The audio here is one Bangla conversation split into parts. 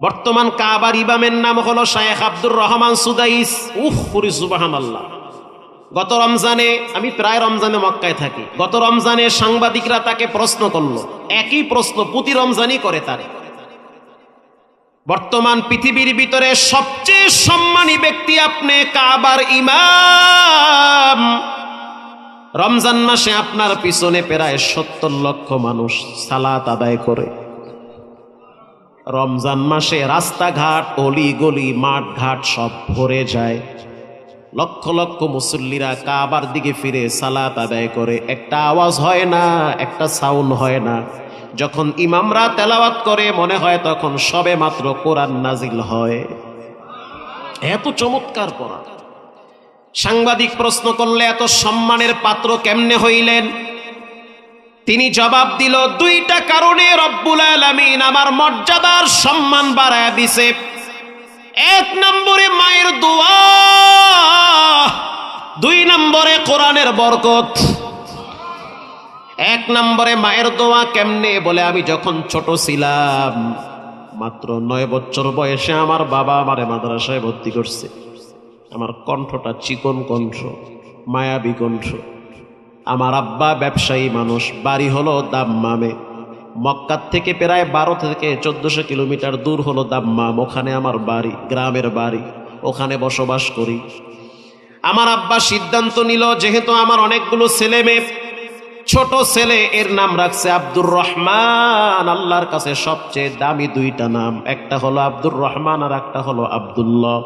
বর্তমান কাবার ইমামের নাম হলো শায়েখ আব্দুর রহমান সুদাইস। সুবহানাল্লাহ। গত রমজানে, আমি প্রায় রমজানে মক্কায় থাকি, গত রমজানে সাংবাদিকরা তাকে প্রশ্ন করলো, একই প্রশ্ন প্রতি রমজানই করে তারে। বর্তমান পৃথিবীর ভিতরে সবচেয়ে সম্মানী ব্যক্তি আপনি, কাবার ইমাম। রমজান মাসে আপনার পিছনে প্রায় 70 লক্ষ মানুষ সালাত আদায় করে। রমজান মাসে রাস্তাঘাট, অলি গলি, মাঠ ঘাট সব ভরে যায়। লক্ষ লক্ষ মুসল্লিরা কাবার দিকে ফিরে সালাত আদায় করে। একটা আওয়াজ হয় না, একটা সাউন্ড হয় না। যখন ইমামরা তেলাওয়াত করে মনে হয় তখন সবে মাত্র কোরআন নাজিল হয়। এত চমৎকার কোরআন। সাংবাদিক প্রশ্ন করলে এত সম্মানের পাত্র কেমনে হইলেন? তিনি জবাব দিল, দুইটা কারণে রব্বুল আলামিন আমার মর্যাদার সম্মান বাড়ায় দিছে। এক নম্বরে মায়ের দোয়া, দুই নম্বরে কোরআনের বরকত। এক নম্বরে মায়ের দোয়া কেমনে? বলে আমি যখন ছোট ছিলাম, মাত্র 9 বছর বয়সে আমার বাবা আমারে মাদ্রাসায় ভর্তি করছে। আমার কণ্ঠটা চিকন কণ্ঠ, মায়াবী কণ্ঠ। আমার আব্বা ব্যবসায়ী মানুষ, বাড়ি হলো দাম্মামে। মক্কার থেকে প্রায় 12 থেকে 1400 কিলোমিটার দূর হলো দাম্মাম। ওখানে আমার বাড়ি, গ্রামের বাড়ি, ওখানে বসবাস করি। আমার আব্বা সিদ্ধান্ত নিল, যেহেতু আমার অনেকগুলো ছেলে মেয়ে, ছোট ছেলে এর নাম রাখছে আব্দুর রহমান। আল্লাহর কাছে সবচেয়ে দামি দুইটা নাম, একটা হলো আব্দুর রহমান আর একটা হলো আব্দুল্লাহ।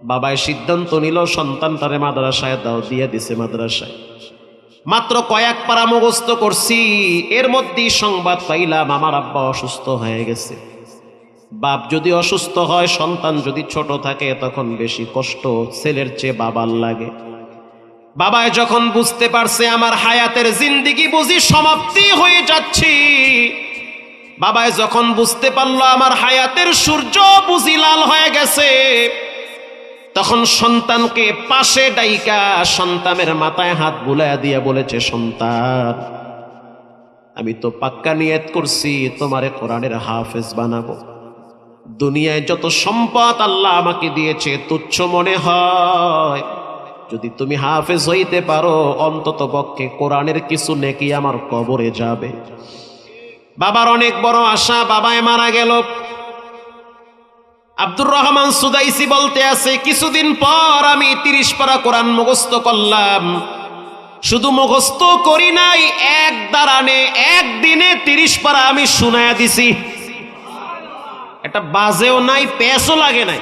বাবাই সিদ্ধান্ত নিল সন্তানটারে মাদ্রাসায় দাও, দিয়ে দিছে মাদ্রাসায়। মাত্র কয়েক পারা মুখস্থ করছি, এর মধ্যেই সংবাদ পাইলাম আমার আব্বা অসুস্থ হয়ে গেছে। বাপ যদি অসুস্থ হয়, সন্তান যদি ছোট থাকে, তখন বেশি কষ্ট ছেলের চেয়ে বাবার লাগে। বাবাই যখন বুঝতে পারছে আমার হায়াতের জিন্দেগি বুঝি সমাপ্তি হয়ে যাচ্ছি, বাবাই যখন বুঝতে পারলো আমার হায়াতের সূর্য বুঝি লাল হয়ে গেছে, তখন সন্তানকে পাশে ডাইকা সন্তানের মাথায় হাত বুলাইয়া দিয়া বলেছে, সন্তান, আমি তো পাক্কা নিয়ত করছি তোমারে কোরআনের হাফেজ বানাবো। দুনিয়ায় যত সম্পদ আল্লাহ আমাকে দিয়েছে তুচ্ছ মনে হয়, যদি তুমি হাফেজ হইতে পারো, অন্তত পক্ষে কোরআনের কিছু নেকি আমার কবরে যাবে। বাবার অনেক বড় আশা, বাবায় মারা গেল। আব্দুর রহমান সুদাইসি বলতে আছে, কিছুদিন পর আমি 30 পারা কোরআন মুখস্থ করলাম। শুধু মুখস্থ করি নাই, এক দাঁড়ানে একদিনে 30 পারা আমি শুনায়া দিছি। এটা বাজেও নাই, পেছও লাগে নাই।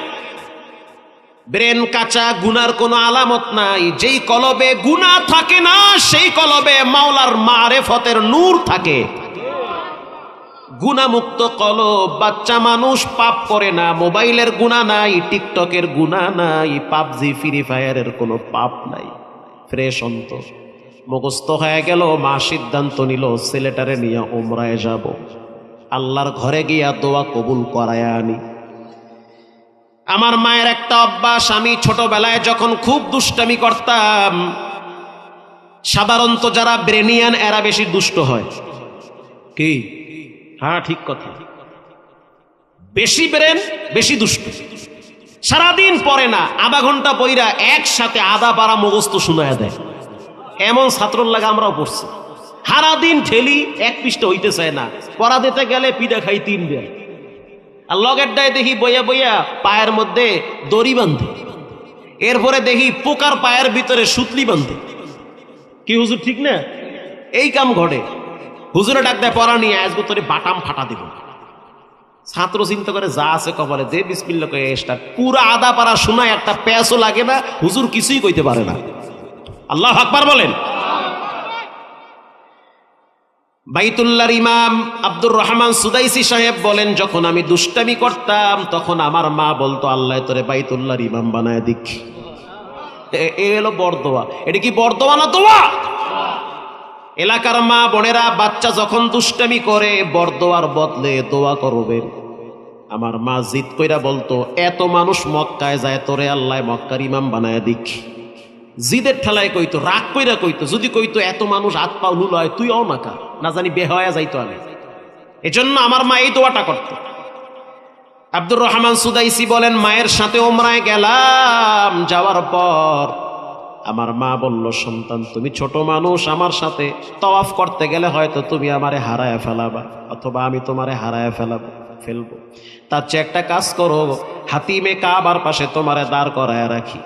ব্রেন কাঁচা, গুনার কোনো আলামত নাই। যেই কলবে গুনাহ থাকে না, সেই কলবে মাওলার মারেফতের নূর থাকে। গুনাহমুক্ত কলব, বাচ্চা মানুষ পাপ করে না। মোবাইলের গুনাহ নাই, টিকটকের গুনাহ নাই, পাবজি ফ্রি ফায়ারের কোনো পাপ নাই। ফ্রেশ অন্তর, মুখস্থ হয়ে গেল। মা সিদ্ধান্ত নিল ছেলেটারে নিয়ে উমরায় যাব, আল্লাহর ঘরে গিয়া দোয়া কবুল করায় আনি। আমার মায়ের একটা অভ্যাস, আমি ছোটবেলায় যখন খুব দুষ্টামি করতাম, সাধারণত যারা ব্রেনিয়ান এরা বেশি দুষ্ট হয়। কি? হ্যাঁ, ঠিক কথা। বেশি ব্রেন, বেশি দুষ্ট। সারাদিন পড়ে না, আধা ঘন্টা বইরা একসাথে আধা পারা মুখস্থ শুনায়া দেয়। এমন ছাত্রর লাগে আমরাও পড়ছি। সারাদিন ঠেলি, এক পৃষ্ঠা হইতে চায় না। পড়া দিতে গেলে পিঠা খাই 3 বেলা। আর লগের ডায় দেখি বইয়া বইয়া পায়ের মধ্যে দড়ি বাঁধে। এরপরে দেখি পোকার পায়ের ভিতরে সুতলি বাঁধে। কি হুজুর, ঠিক না? এই কাম ঘটে। হুজুরে ডাক দেয়, পড়া নিয়ে আজকে তোরে বাটাম ফাটা দিব। ছাত্র চিন্তা করে, যা আছে কপালে দে, বিসমিল্লাহ কয়ে স্টার্ট। পুরা আধা পারা শোনায়, একটা প্যাসও লাগে না। হুজুর কিছুই কইতে পারে না। আল্লাহু আকবার বলেন। বাইতুল্লাহর ইমাম আব্দুর রহমান সুদাইসি সাহেব বলেন, যখন আমি দুষ্টামি করতাম তখন আমার মা বলতো, আল্লাহ তোরে বাইতুল্লাহর ইমাম বানায় দিক। এ হলো বরদোয়া। এটা কি বরদোয়া না দোয়া? এলাকার মা বোনেরা, বাচ্চা যখন দুষ্টামি করে বরদোয়ার বদলে দোয়া করবেন। আমার মা জিদ কইরা বলতো, এত মানুষ মক্কায় যায়, তোরে আল্লাহ মক্কার ইমাম বানায় দিক। জিদের ঠেলায় কইতো, রাগ কইরা কইতো। যদি কইতো এত মানুষ হাত পা লুলায়, তুই অনাকা না জানি বেহয়া যাইতো আমি। এজন্য আমার মা এই দোয়াটা করত। আব্দুর রহমান সুদাইসি বলেন, মায়ের সাথে ওমরায় গেলাম, যাওয়ার পর আমার মা বলল, সন্তান তুমি ছোট মানুষ, আমার সাথে তওয়াফ করতে গেলে হয়তো তুমি আমারে হারায় ফেলাবা, অথবা আমি তোমারে হারায় ফেলবো। তার চেয়ে একটা কাজ করো, হাতিমে কাবার পাশে তোমারে দাঁড় করায় রাখি।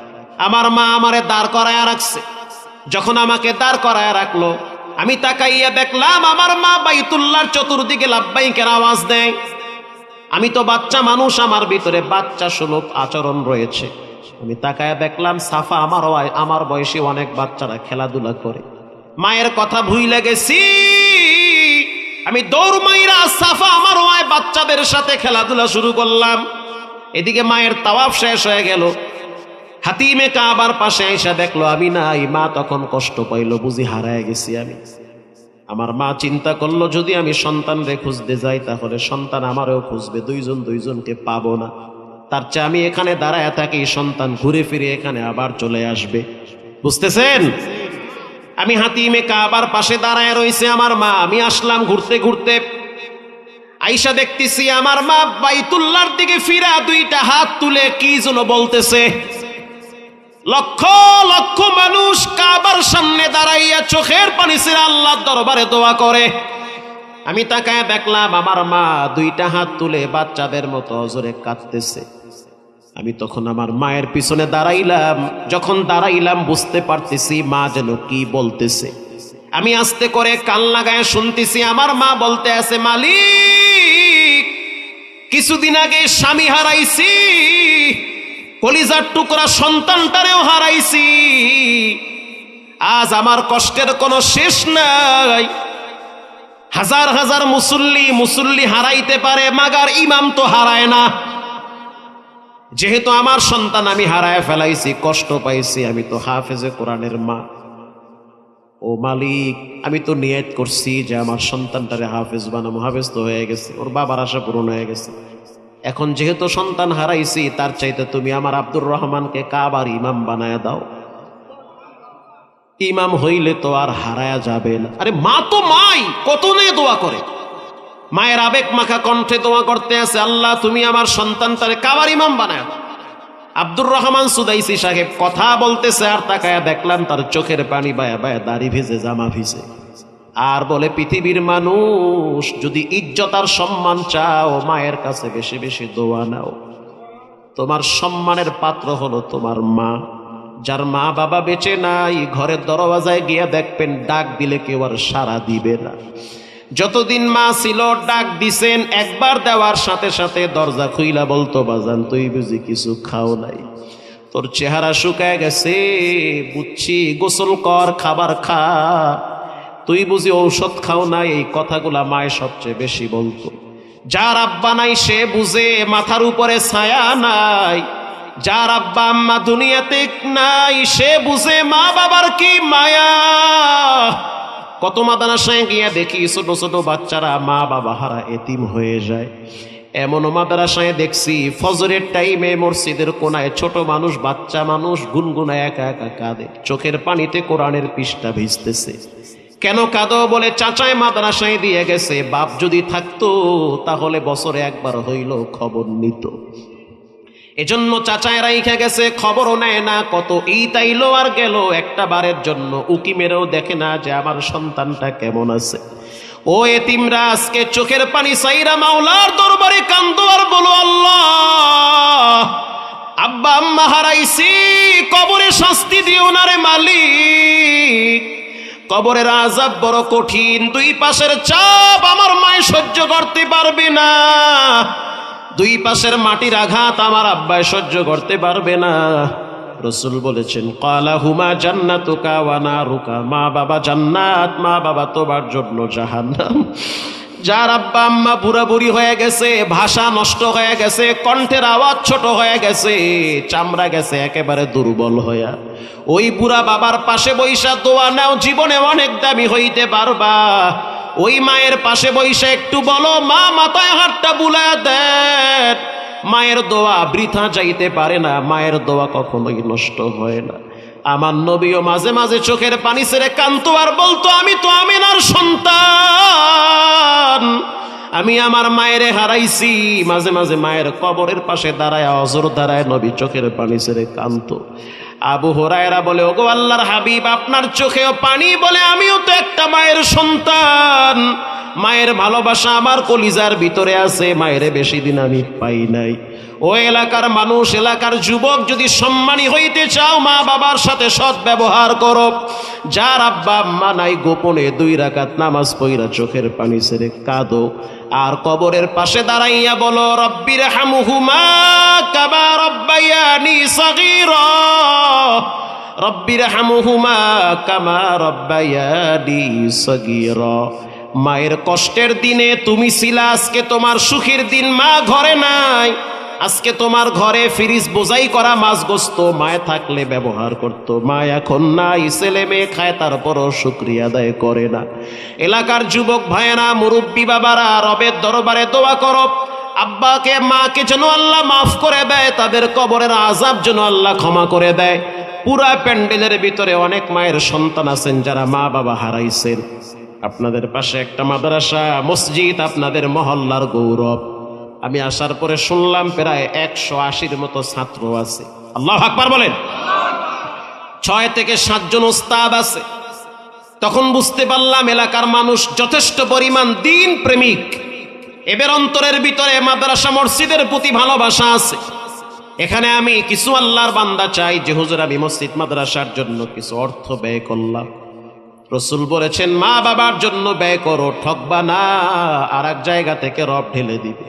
আমার মা আমারে দাঁড় করায় রাখছে। যখন আমাকে দাঁড় করায় রাখলো, আমি তাকাইয়া দেখলাম আমার মা বাইতুল্লাহর চতুর্দিকে লাব্বাইকের আওয়াজ দেয়। আমি তো বাচ্চা মানুষ, আমার ভিতরে বাচ্চা সুলভ আচরণ রয়েছে। আমি তাকায়া দেখলাম সাফা আমার বয়সী অনেক বাচ্চারা খেলাধুলা করে। মায়ের কথা ভুইলা গেছি, আমি দৌড় মাইরা সাফা আমার বাচ্চাদের সাথে খেলাধুলা শুরু করলাম। এদিকে মায়ের তাওয়াফ শেষ হয়ে গেল। হাতিমে কাবার পাশে এসে দেখলো আমি নাই। মা তখন কষ্ট পাইল, বুঝি হারায় গেছি আমি। আমার মা চিন্তা করলো, যদি আমি সন্তানরে খুঁজতে যাই তাহলে সন্তান আমারও খুঁজবে, দুইজনকে পাবো না। তার চেয়ে আমি এখানে দাঁড়ায় থাকি, সন্তান ঘুরে ফিরে এখানে আবার চলে আসবে। বুঝতেছেন? আমি হাতিমে কাবার পাশে দাঁড়ায় রইছে আমার মা। আমি আসলাম ঘুরতে ঘুরতে, আইসা দেখতেছি আমার মা বাইতুল্লাহর দিকে ফিরা দুইটা হাত তুলে কি যেন বলতেছে। লক্ষ লক্ষ মানুষ কাবার সামনে দাঁড়াইয়া চোখের পানি ছেড়ে আল্লাহর দরবারে দোয়া করে। আমি তাকায় দেখলাম আমার মা দুইটা হাত তুলে বাচ্চাদের মতো জোরে কাঁদতেছে। আমি তখন আমার মায়ের পিছনে দাঁড়াইলাম। যখন দাঁড়াইলাম বুঝতে পারতেছি মা যেন কি বলতেছে। আমি আস্তে করে কান লাগায় শুনতেছি আমার মা বলতে আছে, মালিক, কিছুদিন আগে স্বামী হারাইছি, কলিজার টুকরা সন্তানটারেও হারাইছি, আজ আমার কষ্টের কোনো শেষ নাই। হাজার হাজার মুসল্লি হারাইতে পারে, মাগার ইমাম তো হারায় না। যেহেতু আমার সন্তান আমি হারায় ফেলাইছি, কষ্ট পাইছি, আমি তো হাফেজে কোরআনের মা। ও মালিক, আমি তো নিয়ত করছি যে আমার সন্তানটারে হাফেজ বানাবো। হাফেজ তো হয়ে গেছে, ওর বাবার আশা পূরণ হয়ে গেছে। এখন যেহেতু সন্তান হারাইছি, তার চাইতে তুমি আমার আব্দুর রহমানকে কাবার ইমাম বানায় দাও। ইমাম হইলে তো আর হারায়া যাবে না। আরে মা তো মাই, কত নিয়ে দোয়া করে। মায়ের আবেগ মাখা কণ্ঠে দোয়া করতে আছে, আল্লাহ তুমি আমার সন্তানটারে কাবার ইমাম বানায় দাও। আব্দুর রহমান সুদাইসি সাহেব কথা বলতেছে, আর তাকায়া দেখলাম তার চোখের পানি বায়া বায়া দাড়ি ভিজে, জামা ভিজে। আর বলে, পৃথিবীর মানুষ, যদি ইজ্জত আর সম্মান চাও, মায়ের কাছে বেশি বেশি দোয়া নাও। তোমার সম্মানের পাত্র হলো তোমার মা। যার মা বাবা বেঁচে নাই, ঘরের দরওয়াজায় গিয়া দেখবেন ডাক দিলে কেউ আর সাড়া দিবে না। যতদিন মা ছিল ডাক দিছেন, একবার দেওয়ার সাথে সাথে দরজা খুইলা বলতো, বাজান তুই বুঝি কিছু খাও নাই, তোর চেহারা শুকায় গেছে, বুঝছি, গোসল কর, খাবার খা, তুই বুঝি ঔষধ খাও নাই। এই কথাগুলা মায়ের সবচেয়ে বেশি বলতো। যার আব্বা নাই সে বুঝে মাথার উপরে ছায়া নাই। যার আব্বা আম্মা দুনিয়াতে নাই সে বুঝে মা বাবার কি মায়া। কত মাদ্রাসায় গিয়া দেখি ছোট ছোট বাচ্চারা মা বাবা হারা এতিম হয়ে যায়। এমন মাদ্রাসায় দেখছি ফজরের টাইমে মসজিদের কোনায় ছোট মানুষ, বাচ্চা মানুষ গুনগুনায় একা একা কাঁদে, চোখের পানিতে কোরআনের পৃষ্ঠা ভিজতেছে। কেন কাঁদো? বলে চাচায় মাদ্রাসায় দিয়ে গেছে, বাপ যদি থাকতো তাহলে বছরে একবার হইল খবর নিত। এজন্য চাচায় রাইখা গেছে, খবরও নেয় না। কত ঈদ আইলো আর গেল, একটা বারের জন্য উকি মেরেও দেখে না যে আমার সন্তানটা কেমন আছে। ও এতিমরা, আজকে চোখের পানি সাইরা মাওলার দরবারে কান্দো আর বলো, আল্লাহ, আব্বা আম্মা হারাইছি, কবরে শাস্তি দিও না রে মালিক। কবরের আযাব বড় কঠিন, দুই পাশের চাপ আমার মায়ে সহ্য করতে পারবে না। দুই পাশের মাটির আঘাত আমার আব্বায় সহ্য করতে পারবে না। রাসূল বলেছেন, ক্বালা হুমা জান্নাতুকা ওয়া নারুকা, মা বাবা জান্নাত, মা বাবা তোমার জন্য জাহান্নাম। যার আব্বা আম্মা বুড়া বুড়ি হয়ে গেছে, ভাষা নষ্ট হয়ে গেছে, কণ্ঠের আওয়াজ ছোট হয়ে গেছে, চামড়া গেছে একেবারে দুর্বল হইয়া, ওই বুড়া বাবার পাশে বৈশা দোয়া নাও, জীবনে অনেক দামি হইতে পারবা। ওই মায়ের পাশে বৈশা একটু বলো, মা মাথায় হাতটা বুলায়া দেন। মায়ের দোয়া বৃথা যাইতে পারে না, মায়ের দোয়া কখনোই নষ্ট হয় না। আমার নবীও মাঝে মাঝে চোখের পানি ছেড়ে কাঁদতো আর বলতো, আমি তো আমিনার সন্তান, আমি আমার মায়ের হারাইছি। মাঝে মাঝে মায়ের কবরের পাশে দাঁড়ায় অজর দাঁড়ায় নবী চোখের পানি ছেড়ে কাঁদতো। আবু হুরায়রা বলে, ওগো আল্লাহর হাবিব, আপনার চোখেও পানি? বলে, আমিও তো একটা মায়ের সন্তান, মায়ের ভালোবাসা আমার কলিজার ভিতরে আছে, মায়ের বেশি দিন আমি পাই নাই। ও এলাকার মানুষ, এলাকার যুবক, যদি সম্মানী হইতে চাও মা বাবার সাথে সৎ ব্যবহার করো। যার আব্বা আম্মা নাই, গোপনে 2 রাকাত নামাজ পড়া চোখের পানি ছেড়ে কাঁদো, আর কবরের পাশে দাঁড়াইয়া বলো, রব্বির হামহুমা কামা রব্বায়ানি সগীরা, রব্বির হামহুমা কামা রব্বায়ানি সগীরা। মায়ের কষ্টের দিনে তুমি ছিলা, আজকে তোমার সুখের দিন। মা ঘরে নাই, আজকে তোমার ঘরে ফ্রিজ বোঝাই করা মাছ গোস্ত মায়ে থাকলে ব্যবহার করত। মা এখন নাই, ছেলে মেয়ে খায়, তারপরও শুকরিয়া আদায় করে না। এলাকার যুবক ভাইয়েরা, মুরব্বী বাবারা, রবের দরবারে দোয়া করো, আব্বাকে মাকে যেন আল্লাহ মাফ করে দেয়, তাদের কবরের আযাব যেন আল্লাহ ক্ষমা করে দেয়। পুরা প্যান্ডেলের ভিতরে অনেক মায়ের সন্তান আছেন যারা মা বাবা হারাইছেন। আপনাদের পাশে একটা মাদ্রাসা, মসজিদ আপনাদের মহল্লার গৌরব। আমি আসার পরে শুনলাম প্রায় 180-র মতো ছাত্র আছে। আল্লাহু আকবার বলেন। 6 থেকে 7 জন ওস্তাদ আছে। তখন বুঝতে পারলাম এলাকার মানুষ যথেষ্ট পরিমাণ দিন প্রেমিক। এদের অন্তরের ভিতরে মাদ্রাসা মসজিদের প্রতি ভালোবাসা আছে। এখানে আমি কিছু আল্লাহর বান্দা চাই যে, হুজুর আমি মসজিদ মাদ্রাসার জন্য কিছু অর্থ ব্যয় করলাম। রাসূল বলেছেন, মা বাবার জন্য ব্যয় করো, ঠকবা না, আর এক জায়গা থেকে রব ঢেলে দিবে।